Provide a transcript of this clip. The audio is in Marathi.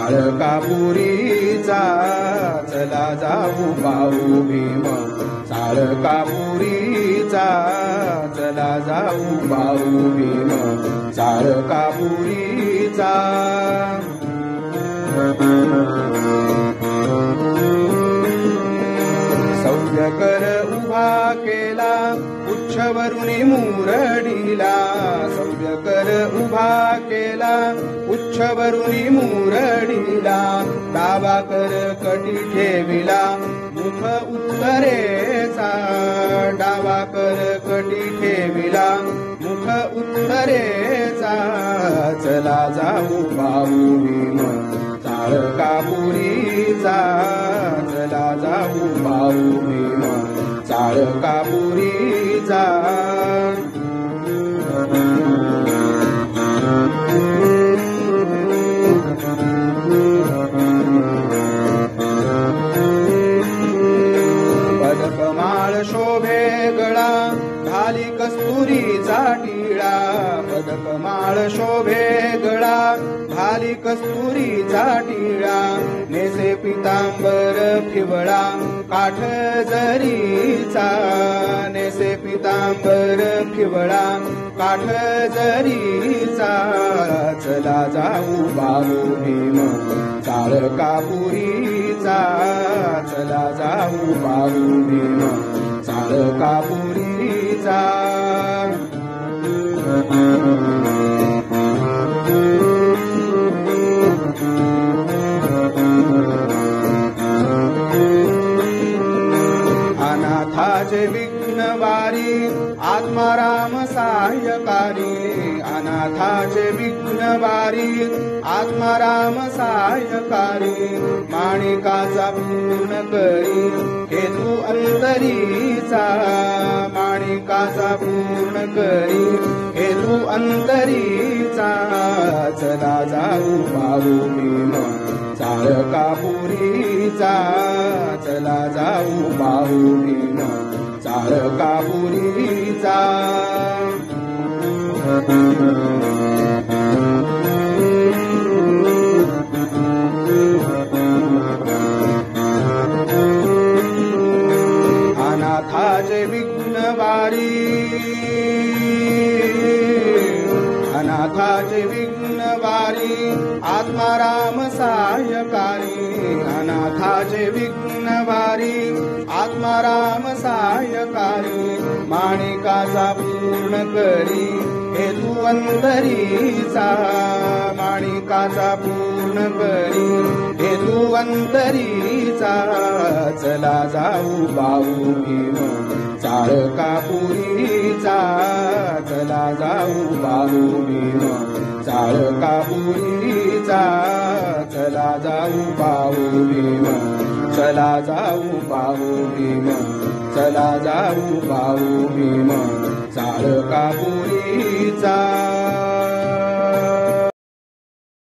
चाळकापुरीचा चला जाऊ पाहू भीम चाळकापुरीचा चला जाऊ पाहू भीम चाळकापुरीचा सौर्यकर उभा केला उच्चवरुणी मुरडीला सौर्यकर उभा केला उच्चवरुणी मुरडीला डावा कर कटी ठेविला मुख उत्तरेचा डावा कर कटी ठेविला मुख उत्तरेचा चला जाऊ पाहू भीम चाळकापुरीचा चला जाऊ पाहू भीम चाळकापुरीचा पदकमाळ शोभे गळा घाली कस्तुरीचा टिळा पदकमाळ शोभे गळा घाली कस्तुरीचा टिळा नेसे पितांबर फिवळा काठ जरीचा नेसे पितांबर फिवळा काठ जरीचा चला जाऊ पाहू भीम चाळकापुरीचा चला जाऊ पाहू भीम चाळकापुरीचा अनाथाचे विघ्नवारी आत्माराम सहाय्यकारी अनाथाचे विघ्नवारी आत्माराम सहाय्यकारी माणिकाचा पूर्ण करी हेतू अंतरीचा माणिकाचा पूर्ण करी हेतू अंतरीचा चला जाऊ पाहू भीम चाळकापुरीचा चला जाऊ पाहू भीम चाळकापुरीचा अनाथाचे विघ्नवारी अनाथाचे विघ्नवारी आत्माराम सहाय्यकारी अनाथाचे विघ्नवारी आत्माराम सहाय्यकारी माणिकाचा पूर्ण करी हेतू अंतरीचा माणिकाचा पूर्ण करी हेतू अंतरीचा चला जाऊ पाहू भीम चाळकापुरीचा चला जाऊ पाहू भीम चाळकापुरीचा चला जाऊ पाहू भीम चला जाऊ पाहू भीम चला जाऊ पाहू भीम चाळकापुरीचा